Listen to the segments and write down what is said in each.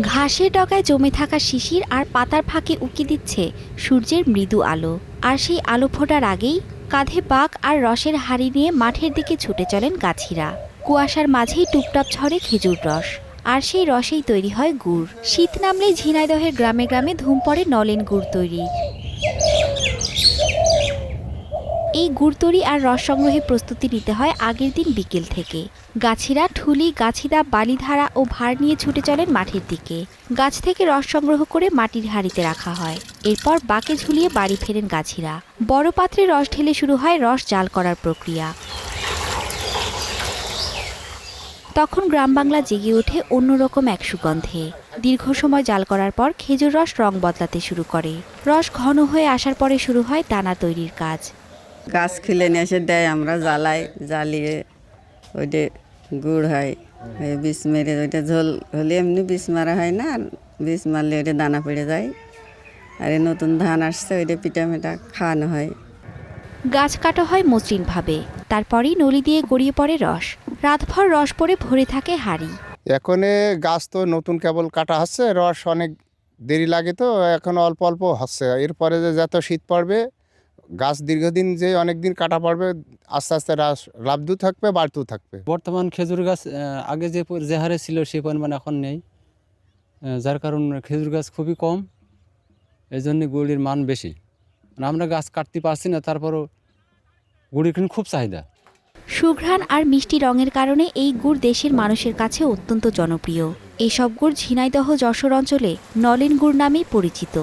ঘাসের ডগায় জমে থাকা শিশির আর পাতার ফাঁকে উকি দিচ্ছে সূর্যের মৃদু আলো। আর সেই আলো ফোটার আগেই কাঁধে বাঁক আর রসের হাঁড়ি নিয়ে মাঠের দিকে ছুটে চলেন গাছিরা। কুয়াশার মাঝেই টুপটাপ ঝরে খেজুর রস, আর সেই রসেই তৈরি হয় গুড়। শীত নামলেই ঝিনাইদহের গ্রামে গ্রামে ধুম পড়ে নলেন গুড় তৈরি। এই গুড় তৈরি আর রস সংগ্রহে প্রস্তুতি নিতে হয় আগের দিন বিকেল থেকে। গাছিরা ঠুলি, গাছিদা, বালিধারা ও ভাড় নিয়ে ছুটে চলেন মাঠের দিকে। গাছ থেকে রস সংগ্রহ করে মাটির হাঁড়িতে রাখা হয়। এরপর বাঁকে ঝুলিয়ে বাড়ি ফেরেন গাছিরা। বড় পাত্রে রস ঢেলে শুরু হয় রস জাল করার প্রক্রিয়া। তখন গ্রাম বাংলা জেগে ওঠে অন্যরকম এক সুগন্ধে। দীর্ঘ সময় জাল করার পর খেজুর রস রং বদলাতে শুরু করে। রস ঘন হয়ে আসার পরে শুরু হয় দানা তৈরির কাজ। গাছ খুলে নিয়ে এসে দেয়, আমরা জ্বালাই, জ্বালিয়ে ওইটা গুড় হয়। বিষ মেরে ওইটা ঝোল হলে এমনি বিষ মারা হয় না, আর বিষ মারলে ওইটা দানা পড়ে যায়। আর এই নতুন ধান আসছে, ওইটা পিঠা মেটা খাওয়ানো হয়। গাছ কাটা হয় মসৃণভাবে, তারপরেই নলি দিয়ে গড়িয়ে পড়ে রস। রাতভর রস পড়ে ভরে থাকে হাঁড়ি। এখন গাছ তো নতুন কেবল কাটা হচ্ছে, রস অনেক দেরি লাগে, তো এখন অল্প অল্প হচ্ছে। এরপরে যে যত শীত পড়বে, গাছ দীর্ঘদিন যে অনেক দিন কাটা পড়বে, আস্তে আস্তে রস লাভদু থাকবে, বাড়তেও থাকবে। বর্তমান খেজুর গাছ আগে যে হারে ছিল সেই পরিমাণ এখন নেই, যার কারণে খেজুর গাছ খুবই কম, এই জন্য গুড়ির মান বেশি। আমরা গাছ কাটতে পারছি না, তারপরও গুড়ির কিন্তু খুব চাহিদা। সুঘ্রাণ আর মিষ্টি রঙের কারণে এই গুড় দেশের মানুষের কাছে অত্যন্ত জনপ্রিয়। এসব গুড় ঝিনাইদহ যশোর অঞ্চলে নলেন গুড় নামেই পরিচিত।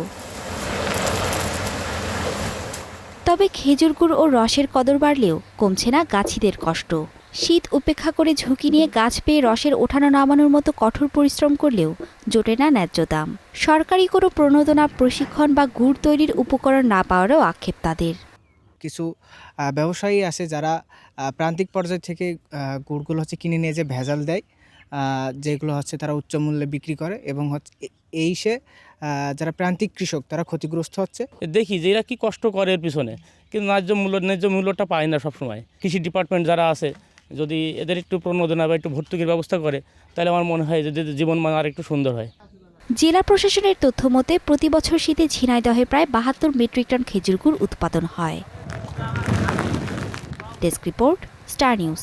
তবে খেজুর গুড় ও রসের কদর বাড়লেও কমছে না গাছিদের কষ্ট। শীত উপেক্ষা করে ঝুঁকি নিয়ে গাছ পেয়ে রসের ওঠানো নামানোর মতো কঠোর পরিশ্রম করলেও জোটে না ন্যায্য দাম। সরকারি কোনো প্রণোদনা, প্রশিক্ষণ বা গুড় তৈরির উপকরণ না পাওয়ারও আক্ষেপ তাদের। কিছু ব্যবসায়ী আছে যারা প্রান্তিক পর্যায় থেকে গুড়গুলো কিনে নিয়ে যে ভেজাল দেয়, যেগুলো তারা উচ্চ মূল্যে বিক্রি করে, এবং যারা প্রান্তিক কৃষক তারা ক্ষতিগ্রস্ত হচ্ছে। দেখি যে এরা কী কষ্ট করে এর পিছনে, কিন্তু ন্যায্য মূল্যটা পায় না সবসময়। কৃষি ডিপার্টমেন্ট যারা আছে, যদি এদের একটু প্রণোদনা বা একটু ভর্তুকির ব্যবস্থা করে, তাহলে আমার মনে হয় যে জীবনমান আর একটু সুন্দর হয়। জেলা প্রশাসনের তথ্য মতে প্রতি বছর শীতে ঝিনাইদহে প্রায় ৭২ মেট্রিক টন খেজুর গুড় উৎপাদন হয়। Desk report, star news.